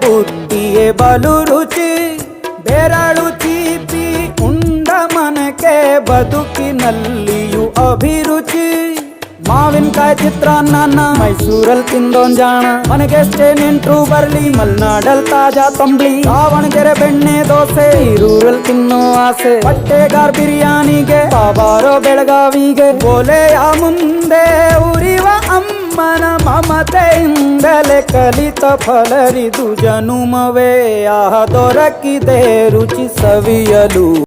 ಬುತ್ತಿಯೇ ಬಲು ರುಚಿ ಬೆರಳು ಚೀಪಿ ಉಂಡ ಮನಕ್ಕೆ ಬದುಕಿನಲ್ಲಿಯೂ ಅಭಿರುಚಿ ಮಾವಿನಕಾಯಿ ಚಿತ್ರಾನ್ನ ಮೈಸೂರಲ್ಲಿ ತಿಂದೋನ್ ಜಾಣ ಮನೆಗೆಷ್ಟೇ ನೆಂಟ್ರು ಬರ್ಲಿ ಮಲ್ನಾಡಲ್ ತಾಜಾ ತಂಬ್ಳಿ ದಾವಣಗೆರೆ ಬೆಣ್ಣೆ ದೋಸೆ ಈರೂರಲ್ಲಿ ತಿನ್ನೋ ಆಸೆ ಬಟ್ಟೆಗಾರ್ ಬಿರಿಯಾನಿಗೆ ಬಾಬಾರೋ ಬೆಳಗಾವಿಗೆ ಬೋಲೆಯ ಮುಂದೆ ಉರಿವ ಅಮ್ಮನ ಮಮತೆಯಿಂದಲೇ ಕಲಿತ ಫಲರಿದು ಜನುಮವೇ ಆಹ ದೊರಕಿದೆ ರುಚಿ ಸವಿಯಲು.